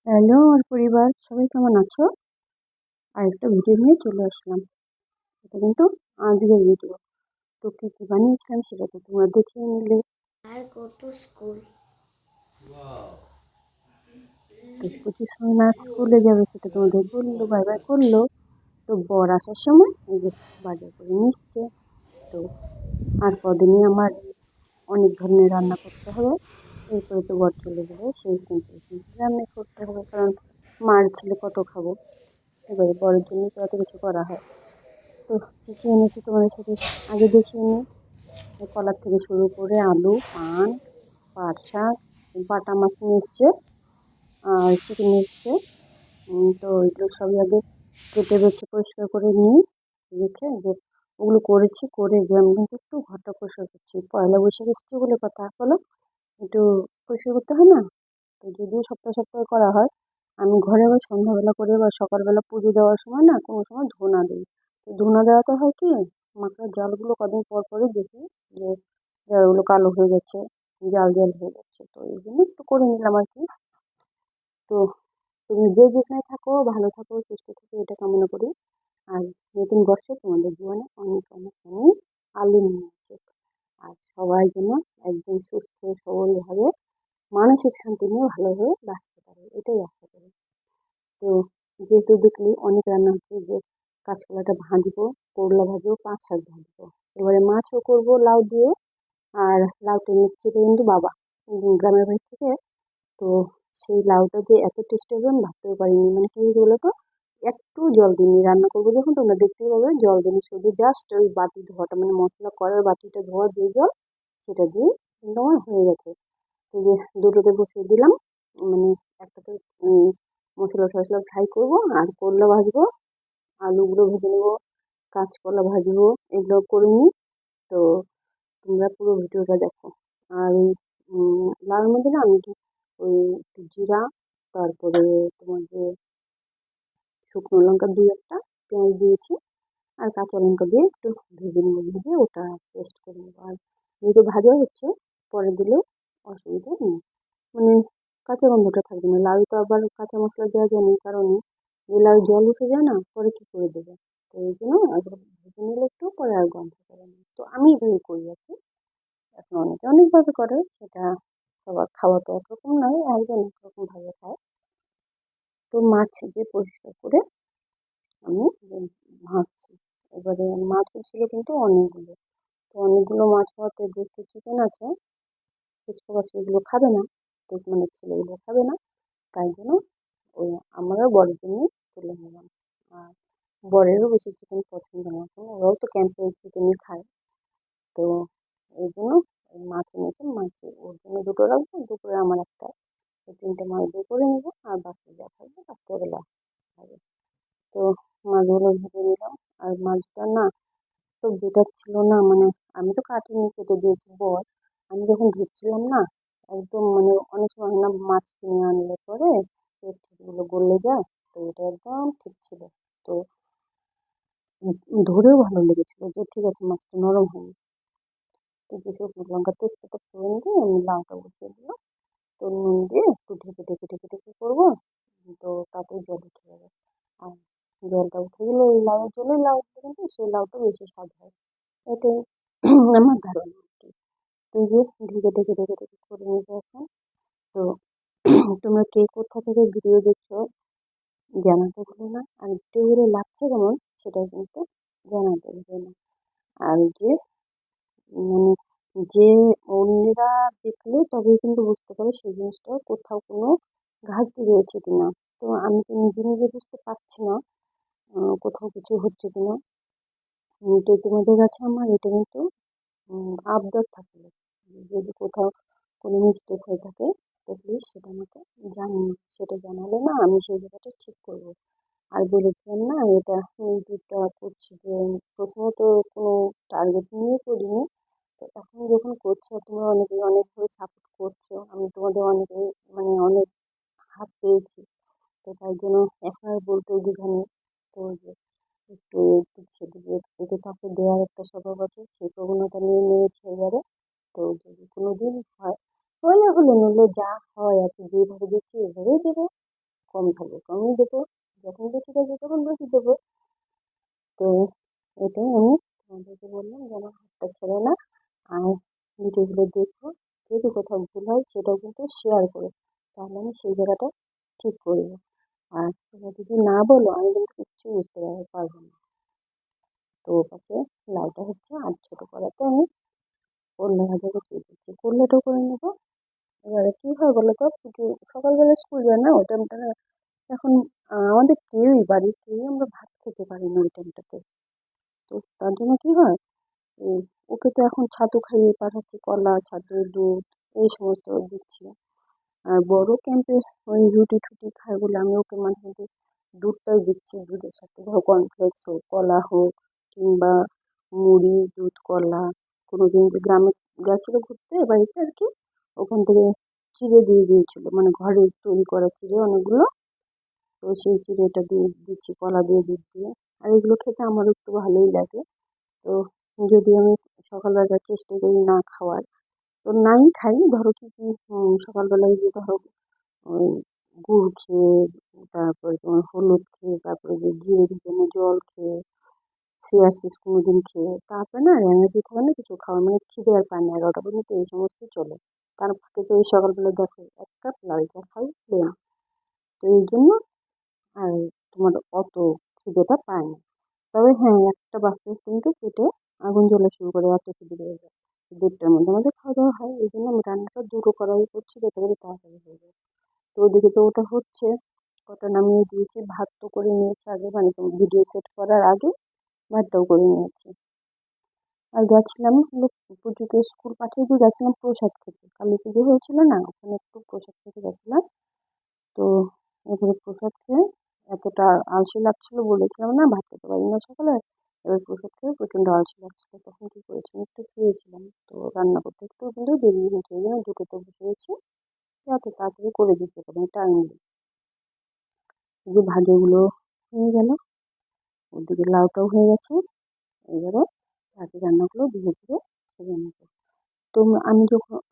Hello আমার পরিবার, সবাই কেমন আছো? আরেকটা ভিডিও নিয়ে চলে আসলাম। এটা কিন্তু আজকের ভিডিও। তো কি কি বানিয়েছিলাম সেটা তো তোমরা দেখিয়ে নিলে। I go to school. তো পঁচিশ না স্কুলে যাবে সেটা তোমাদের বললো, বাই বাই করলো। তো বর আসার সময় এই যে বাজার করে নিয়ে এসছে। তো আর কদিনই আমার অনেক ধরনের রান্না করতে হবে। এরপরে তো বর চলে যাবে, সেই সিম্পল সিম্পল রান্নাই করতে হবে, কারণ মার ছেলে কত খাবো। এবারে বরের জন্য তো এত কিছু করা হয়। তো কি কি এনেছি তোমাদের সাথে আগে দেখিয়ে নিই। কলার থেকে শুরু করে আলু, পান, পাট শাক, বাটা মাছ নিয়ে এসছে, আর চিকেন নিয়ে এসছে। তো এগুলো সবই আগে কেটে বেছে পরিষ্কার করে নিই। রেখে যে ওগুলো করেছি, করে যে আমি কিন্তু একটু ঘরটা পরিষ্কার করছি। পয়লা বৈশাখ এসছে বলে কথা, হলো একটু পরিষ্কার করতে হয় না? তো যদিও সপ্তাহে সপ্তাহে করা হয়, আমি ঘরে আবার সন্ধ্যাবেলা করে বা সকালবেলা পুজো দেওয়ার সময় না কোনো সময় ধুনা দিই। তো ধুনা দেওয়াতে হয় কি, মাথার জালগুলো কদিন পর পরই দেখি যে জালগুলো কালো হয়ে যাচ্ছে, জাল জাল হয়ে যাচ্ছে। তো এই জন্য একটু করে নিলাম আর কি। তো তুমি যে যেখানে থাকো ভালো থাকো, সুস্থ থাকো, এটা কামনা করি। আর নতুন বর্ষে তোমাদের জীবনে অনেক অনেক অনেক আলো নিয়ে আসে। আর সবাই যেন একদম সুস্থ সবলভাবে মানসিক শান্তি নিয়ে ভালোভাবে বাঁচতে পারে, এটাই আশা করি। তো যেহেতু দেখলি অনেক রান্না হচ্ছে, যে কাঁচকলাটা ভাজবো, করলা ভাজবো, পাঁচ শাক ভাজবো, এবারে মাছও করবো লাউ দিয়ে। আর লাউটা মিষ্টি কিন্তু বাবা গ্রামের বাড়ি থেকে। তো সেই লাউটা যে এত টেস্টি হবে আমি ভাবতেও পারিনি। মানে কি হয়েছে বলো তো, একটু জল দিইনি, রান্না করবো যখন তোমরা দেখতেই পাবে জল দিইনি, শুধু জাস্ট ওই বাটি ধোয়াটা, মানে মশলা করার বাটিটা ধোয়া দিয়ে জল, সেটা দিয়ে কিন্তু আমার হয়ে গেছে। এই যে দুটোতে বসিয়ে দিলাম, মানে একটাতে মশলা টশলা ফ্রাই করবো, আর করলা ভাজবো, আলুগুলো ভেজে নেবো, কাঁচকলা ভাজবো, এগুলো করে নিই। তো তোমরা পুরো ভিডিওটা দেখো। আর ওই লাউর মধ্যে না আমি ওই একটু জিরা, তারপরে তোমার যে শুকনো লঙ্কা দুই একটা, পেঁয়াজ দিয়েছি, আর কাঁচা লঙ্কা দিয়ে একটু ভেজে নেবো, ভেজে ওটা পেস্ট করে নেবো। আর যেহেতু ভাজা হচ্ছে, পরে দিলেও অসুবিধা নেই, মানে কাঁচা গন্ধটা থাকবে না। লাউ তো আবার কাঁচা মশলা দেওয়া যায় না, এই কারণে যে লাউ জল উঠে যায় না, পরে কি করে দেবে। তো এই জন্য একবার ভেজে নিলে একটু, পরে আর গন্ধ করে না। তো আমি এইভাবে করি আর কি। এখন অনেকে অনেকভাবে করে, সেটা সবার খাওয়া তো একরকম নয়, একজন একরকম ভাবে খায়। তো মাছ যে পরিষ্কার করে আমি ভাজছি। এবারে মাছ ছিল কিন্তু অনেকগুলো। তো অনেকগুলো মাছ হওয়াতে যেহেতু চিকেন আছে, ফুচকা মাছ এগুলো খাবে না, তো মানে ছেলেগুলো খাবে না, তাই জন্য ওই আমরা বরের জন্যই তুলে নিলাম। আর বরেরও বেশি চিকেন পছন্দ না, কারণ ওরাও তো ক্যাম্পে চিকেনই খায়। তো এই জন্য ওই মাছ এনেছে, মাছ ওর জন্য দুটো রাখবো, দুপুরে আমার একটা। এই তিনটে মাছ দিয়ে করে নেবো, আর বাকি যা থাকবে রাত্রেবেলা হবে। তো মাছগুলো ভেজে নিলাম। আর মাছটা না তো বেটার ছিল না, মানে আমি তো কাটিনি, কেটে দিয়েছি বর। আমি যখন ধুচ্ছিলাম না, একদম মানে অনেক সময় হয় না মাছ কিনে আনলে পরে পেটগুলো গলে যায়, তো এটা একদম ঠিক ছিল। তো ধরেও ভালো লেগেছিল যে ঠিক আছে, মাছটা নরম হয়নি। তো যে শুকনো লঙ্কা তেজপাতা ফোড়ন দিয়ে আমি লাউটা বসিয়ে দিলাম। তো নুন দিয়ে একটু ঢেকে ঢেকে ঢেকে ঢেকে করবো। তো তাতেই জল উঠে যাবে। আর জলটা উঠে গেলে ওই লাউয়ের জলে লাউ উঠবে, কিন্তু সেই লাউটা বেশি স্বাদ হয়, এটাই আমার ধারণা আর কি। তো এই যে ঢেকে ঢেকে ঢেকে ঢেকে করে নিয়েছি এখন। তো তোমরা কে কোথা থেকে ভিডিও দেখছো জানাতে ভুলো না, আর ভিডিওগুলো লাগছে কেমন সেটা কিন্তু জানাতে ভুলো না। আর যে মানে যে অন্যরা দেখলে তবেই কিন্তু বুঝতে পারে সেই জিনিসটা কোথাও কোনো ঘাটতি রয়েছে কিনা। তো আমি তো নিজে নিজে বুঝতে পারছি না কোথাও কিছু হচ্ছে কিনা। তো তোমাদের কাছে আমার এটা কিন্তু আবদার থাকলো, যদি কোথাও কোনো মিস্টেক হয়ে থাকে তো প্লিজ সেটা আমাকে জানিও। সেটা জানালে না আমি সেই জায়গাটা ঠিক করবো। আর বলেছিলাম না এটা ইউটিউবটা করছি, যে প্রথমত কোনো টার্গেট নিয়ে করিনি। তো এখন যখন করছো তোমরা অনেকেই অনেকভাবে সাপোর্ট করছো, আমি তোমাদের অনেকে মানে অনেক হাত পেয়েছি। তো তাই জন্য এখন আর বলতেও দ্বিধা নেই। তো ওই যে একটু এদিক সেদিক এদিকে তাকে দেওয়ার একটা স্বভাব আছে, সেই প্রবণতা নিয়ে নিয়েছে এবারে। তো যদি কোনোদিন হয়, হলে হলো, নইলে যা হয় আর কি, যেভাবে দিচ্ছি এভাবেই দেবো। কম থাকবে কমই দেবো, যখন বেশি থাকবে তখন বেশি দেবো। তো এটাই আমি তোমাদেরকে বললাম যে আমার হাতটা ছেড়ো না, আর ভিডিওগুলো দেখো, যদি কোথাও ভুল হয় সেটাও কিন্তু শেয়ার করো, তাহলে আমি সেই জায়গাটা ঠিক করবো। আর তোমরা যদি না বলো আমি কিন্তু কিচ্ছু বুঝতে পারবো না। তো ওর পাশে লাউটা হচ্ছে, আর ছোটো কড়াতে আমি করলা ভাজা বসিয়ে দিচ্ছি, করলাটাও করে নেবো। এবারে কি হয় বলো তো, সকালবেলা স্কুল যায় না ওই টাইমটা, এখন আমাদের কেউই বাড়ির কেউই আমরা ভাত খেতে পারি না ওই টাইমটাতে। তো তার জন্য কি হয়, ওকে তো এখন ছাতু খাইয়ে পাঠাচ্ছি, কলা, ছাতু, দুধ এই সমস্ত দিচ্ছি। আর বড় ক্যাম্পে ওই রুটি টুটি খায় বলে আমি ওকে মাঝে মাঝে দুধটাই দিচ্ছি, দুধের সাথে ধরো কর্নফ্লেক্স হোক, কলা হোক, কিংবা মুড়ি, দুধ, কলা। কোনোদিন যে গ্রামে গেছিল ঘুরতে বাড়িতে আর কি, ওখান থেকে চিড়ে দিয়ে দিয়েছিল, মানে ঘরে তৈরি করা চিড়ে অনেকগুলো। তো সেই চিড়েটা দিয়ে দিচ্ছি, কলা দিয়ে, দুধ দিয়ে। আর এগুলো খেতে আমারও একটু ভালোই লাগে। তো যদি আমি সকালবেলা চেষ্টা করি না খাওয়ার, তো নাই খাই, ধরো কি কি সকালবেলায় যে ধরো ওই গুড় খেয়ে, তারপরে তোমার হলুদ খেয়ে, তারপরে যে জিরে ভিজানো জল খেয়ে, সিয়াসিস কোনোদিন খেয়ে, তারপরে না এনার্জি থাকে না কিছু খাওয়া, মানে খিদে আর পায় না 11টা পর্যন্ত, এই সমস্ত চলে। তার ফাঁকে তো এই সকালবেলা দেখো 1 কাপ লাল চা খাই প্লেন। তো এই জন্য আর তোমার অত খিদেটা পায় না। তবে হ্যাঁ, 1টা বাজতে বাজতে কিন্তু পেটে আগুন জ্বলা শুরু করে, এত খিদে পেয়ে যায়। 1:30টার মধ্যে আমাদের খাওয়া দাওয়া হয়, এই জন্য আমি রান্নাটা দ্রুত করাই করছি যাতে করে তাড়াতাড়ি হয়ে যায়। তো ওদিকে তো ওটা হচ্ছে, কটা নামিয়ে দিয়েছি, ভাত তো করে নিয়েছি আগে, মানে তোমার ভিডিও সেট করার আগে ভাতটাও করে নিয়েছি। আর গেছিলাম হলো পুজোকে স্কুল পাঠিয়ে দিয়ে গেছিলাম প্রসাদ খেতে, কালী পুজো হয়েছিল না, ওখানে একটু প্রসাদ খেতে গেছিলাম। তো এবারে প্রসাদ খেয়ে এতটা আলসে লাগছিল, বলেছিলাম না ভাত খেতে পারি না সকালে, এবার প্রসাদ খেয়ে প্রচণ্ড আলসে লাগছিল, তখন কি করেছি একটু শুয়েছিলাম। তো রান্না করতে একটু কিন্তু দেরি হয়েছে, ওই জন্য দুটোতে বসে গেছি যাতে তাড়াতাড়ি করে দিতে পারি, টাইম নেই। এই যে ভাজাগুলো হয়ে গেল, ওদিকে লাউটাও হয়ে গেছে, এবারে বাকি রান্নাগুলো ধীরে ধীরে সেরে নেবো। তো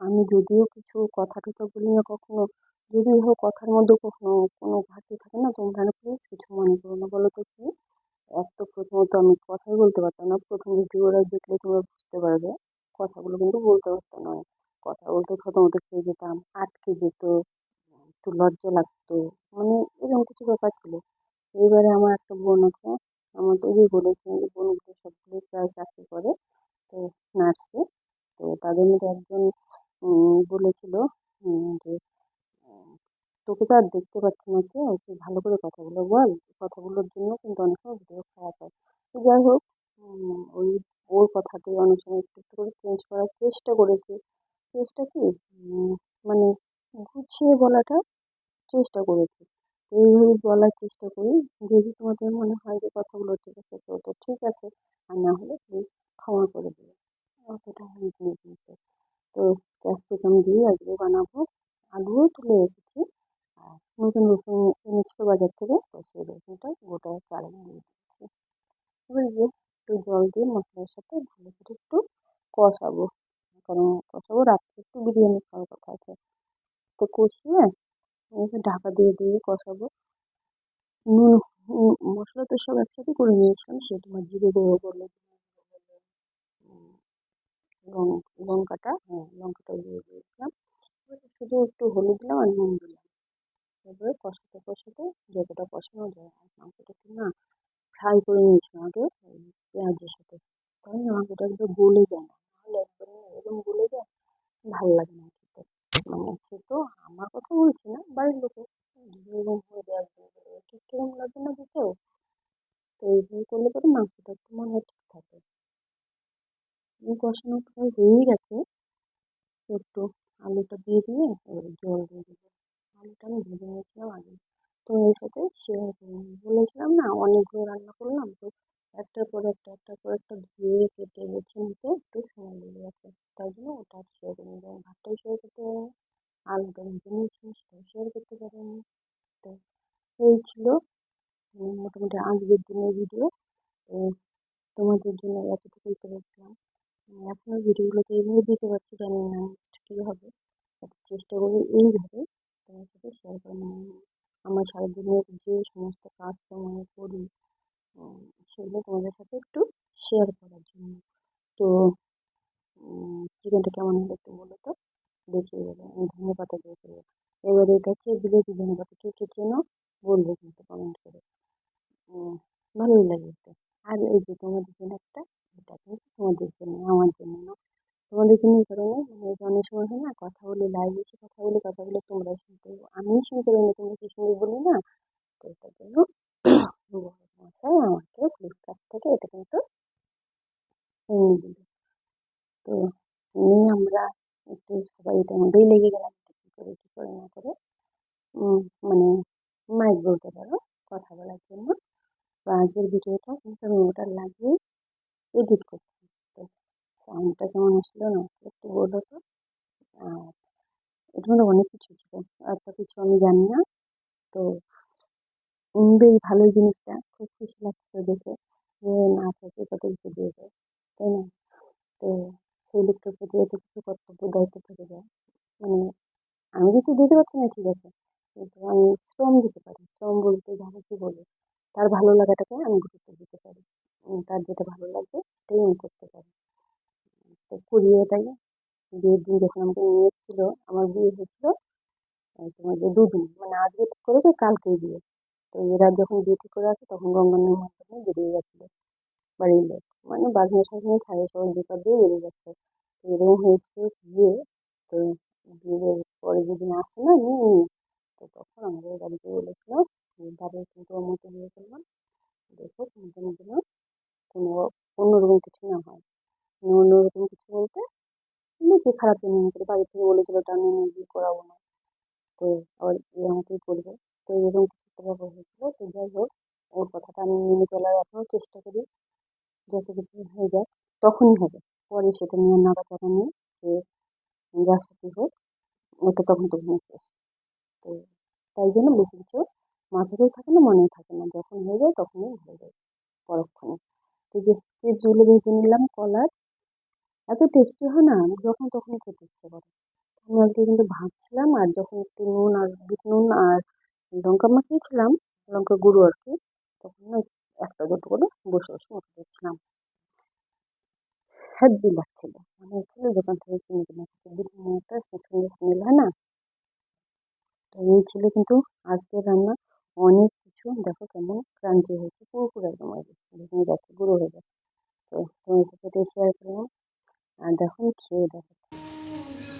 আমি যদিও কিছু কথা টথা বলি না কখনো, যদি ধরো কথার মধ্যে কখনো কোনো ঘাটতি থাকে না, তোমরা না প্লিজ কিছু মনে করো না, বলো তো কি। এক তো প্রথমত আমি কথাই বলতে পারতাম না, প্রথম ভিডিওটা দেখলে তোমরা বুঝতে পারবে, কথাগুলো কিন্তু বলতে পারতাম না। কথা বলতে প্রথমত খেয়ে যেতাম, আটকে যেত, একটু লজ্জা লাগতো, মানে এরকম কিছু ব্যাপার ছিল। এবারে আমার একটা বোন আছে, আমার তো ওই বলেছিলাম যে বোনগুলো সবগুলো প্রায় চাকরি করে, তো নার্সে। তো তাদের মধ্যে একজন বলেছিল যে তোকে তো আর দেখতে পাচ্ছি না, কে তুই ভালো করে কথাগুলো বল, কথাগুলোর জন্য কিন্তু অনেক সময় ভিডিও খারাপ হয়। তো যাই হোক, ওই ওর কথাতে অনেক সময় একটু একটু করে চেঞ্জ করার চেষ্টা করেছি। চেষ্টা কি, মানে গুছিয়ে বলাটা চেষ্টা করেছি। এইভাবে বলার চেষ্টা করি, যদি তোমাদের মনে হয় যে কথাগুলো ঠিক আছে তো ঠিক আছে, আর না হলে প্লিজ ক্ষমা করে দিও, অতটা হেল্প নেই কিন্তু। তো ক্যাপসিকাম দিয়ে আজকে বানাবো, আলুও তুলে রেখেছি, আর নতুন রসুন এনেছিল বাজার থেকে, তো সেই রসুনটা গোটা চাল দিয়ে দিচ্ছি। এবার যে একটু জল দিয়ে মশলার সাথে ভালো করে একটু কষাবো, কারণ কষাবো, রাত্রে একটু বিরিয়ানি খাওয়ার কথা আছে। তো কষিয়ে ঢাকা দিয়ে দিয়ে কষাবো। নুন, মশলা তো সব একসাথে করে নিয়েছিলাম, সে তোমার জিরে গুঁড়ো বলো, উম, লঙ্কাটা, হ্যাঁ লঙ্কাটা দিয়ে দিয়েছিলাম। এবারে শুধু একটু হলুদ দিলাম আর নুন দিলাম। এবারে কষাতে কষাতে যতটা কষানো যায়, আর মাংসটা একটু না ফ্রাই করে নিয়েছিলাম আগে ওই পেঁয়াজের সাথে, তাই না মাংসটা একদম গলে যায় না, নাহলে একদম এরকম গলে যায়, ভালো লাগে না খেতে। মানে সে তো আমার কথা বলছি না, বাড়ির লোকের এরকম হয়ে যায় একদম, ঠিক কিরকম লাগবে না দিতেও। তো এইভাবে করলে পরে মাংসটা একটু মনে হয় ঠিক থাকে। কষানো প্রায় হয়েই গেছে, একটু আলুটা দিয়ে দিয়ে এবারে জল দিয়ে দেবো। আলুটা আমি ভেজে নিয়েছিলাম আগে, তো এর সাথে শেয়ার করে নিই। বলেছিলাম না অনেকগুলো রান্না করলাম, তো একটার পর একটা একটার পর একটা ধুয়ে কেটে বেছে নিতে একটু সময় লেগে গেছে, তাই জন্য ওটা আর শেয়ার করে নিলাম। ভাতটাও শেয়ার করতে পারিনি, আলুটা ভেজে নিয়েছি সেটাও শেয়ার করতে পারিনি। তো এই ছিল মোটামুটি আজকের দিনের ভিডিও। তো তোমাদের জন্য এতটুকুই করেছিলাম। এখনো ভিডিওগুলোতে এইভাবে দিতে পারছি, জানি না নেক্সট কী হবে, চেষ্টা করবো এইভাবে তোমার সাথে শেয়ার করে নেওয়ার। আমার সারাদিনের যে সমস্ত কাজকর্ম করি উম, সেগুলো তোমাদের সাথে একটু শেয়ার করার জন্য। তো চিকেনটা কেমন হলো একটু বলো তো, দেখিয়ে দেবে। আমি ধনে পাতা দিয়ে করবো। এবার এটা হচ্ছে বিলেতি ধনে পাতা, কে কে চেনো বলবে কিন্তু কমেন্ট করে। উম, ভালোই লাগে এটা। আর এই যে তোমাদের জন্য একটা, এটা কিন্তু তোমাদের জন্য, আমার জন্য না, তোমাদের জন্য এই কারণে, মানে এই যে অনেক সময় হয় না কথা বলে, লাইভে এসে কথা বলে তোমরা শুনতে পারো, আমিও শুনতে পারি না তোমরা কি শুনে বলি না। তো এটার জন্য বড় মশাই আমাকে ফ্লিপকার্ট থেকে এটা কিন্তু এনে দিল। তো নিয়ে আমরা একটু সবাই এটার মধ্যেই লেগে গেলাম, এটা কি করে না করে উম, মানে মাইক বলতে পারো, কথা বলার জন্য। তো আজকের ভিডিওটা কিন্তু আমি ওটা লাগিয়ে এডিট করছি। তো সাউন্ডটা কেমন আসলো না একটু বলো তো। আর এর মধ্যে অনেক কিছু ছিল, এত কিছু আমি জানি না। তো বেশ ভালোই জিনিসটা, খুব খুশি লাগছিল দেখে যে না থাকে কত কিছু দিয়ে দেয়, তাই না? তো সেই লোকটার প্রতি এত কিছু কর্তব্য দায়িত্ব থেকে যায়, মানে আমি কিছু দিতে পারছি না ঠিক আছে, কিন্তু আমি শ্রম দিতে পারি। শ্রম বলতে যারা কি বলে, তার ভালো লাগাটাকে আমি গুরুত্ব দিতে পারি। তার যেটা ভালো লাগবে সেটাই আমি করতে পারি। তো করিও তাই। বিয়ের দিন যখন আমাকে নিয়ে এসেছিল, আমার বিয়ে হয়েছিল তোমার যে দুদিন, মানে আজকে ঠিক করেছে কালকেই বিয়ে। তো এরা যখন বিয়ে ঠিক করে আসে তখন গঙ্গার মাধ্যমে বেরিয়ে গেছিল বাড়ির লোক, মানে বাজনা সাজনা ছাড়ে সবাই বেকার দিয়ে বেরিয়ে যাচ্ছে। তো এরকম হয়েছে বিয়ে। তো বিয়ের পরে যেদিন আসে না নিয়ে, তো তখন আমাদের বাড়িতে বলেছিল যে তাদের কিন্তু ওর মতো বিয়ে করলাম, দেখো তোমাদের যেন কোনো অন্যরকম কিছু না হয়। মানে অন্যরকম কিছু বলতে নাকি খারাপ মনে করে বাড়ি থেকে বলেছিল ওটা আমি বিয়ে করাবো না। তো আবার বিয়ে আমাকেই করবে। তো এরকম কিছু একটা ব্যাপার হয়েছিল। তো যাই হোক, ওর কথাটা আমি মেনে চলার এখনো চেষ্টা করি, যত কিছু হয়ে যাক তখনই হবে, পরে সেটা নিয়ে নাড়াচাড়া নেই, যে যার সাথে হোক ওটা তখন তখনই শেষ। তো তাই জন্য বেশি কিছু মাথাতেও থাকে না, মনেও থাকে না, যখন হয়ে যায় তখনই হয়ে যায় পরক্ষণে। তো যে চিপসগুলো ভেজে নিলাম, কলার এত টেস্টি হয় না, যখন তখনই খেতে ইচ্ছে করে। আমি আজকে কিন্তু ভাবছিলাম, আর যখন একটু নুন আর বিট নুন আর লঙ্কা মাখিয়েছিলাম, লঙ্কা গুঁড়ো আর কি, তখন না একটা দুটো করে বসে বসে মুখে দিচ্ছিলাম, হেব্বি লাগছিল। মানে এগুলো দোকান থেকে কিনে কিনে খেতে বিট নুন একটা সুন্দর স্মেল হয় না। তো এই ছিল কিন্তু আজকের রান্না। অনেক কিছু দেখো কেমন ক্রাঞ্চি হয়েছে, পুরোপুরি একদম ভেঙে যাচ্ছে, গুঁড়ো হয়ে যাচ্ছে। তো তোমার সাথে এটা শেয়ার করলাম। আর দেখো খেয়ে দেখো,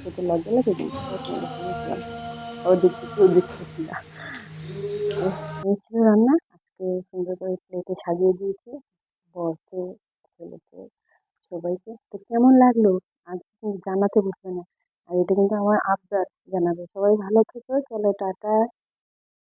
খেতে লজ্জা লাগে কিন্তু তোমাদের শুনেছিলাম, আবার দেখছি কেউ দেখতেছি না। তো এই ছিল রান্না আজকে, সুন্দর করে প্লেটে সাজিয়ে দিয়েছি বরকে, ছেলেকে, সবাইকে। তো কেমন লাগলো আজ কিন্তু জানাতে ভুলবে না। আর এটা কিন্তু আমার আবদার, জানাবে। সবাই ভালো থেকো, চলো টাটা।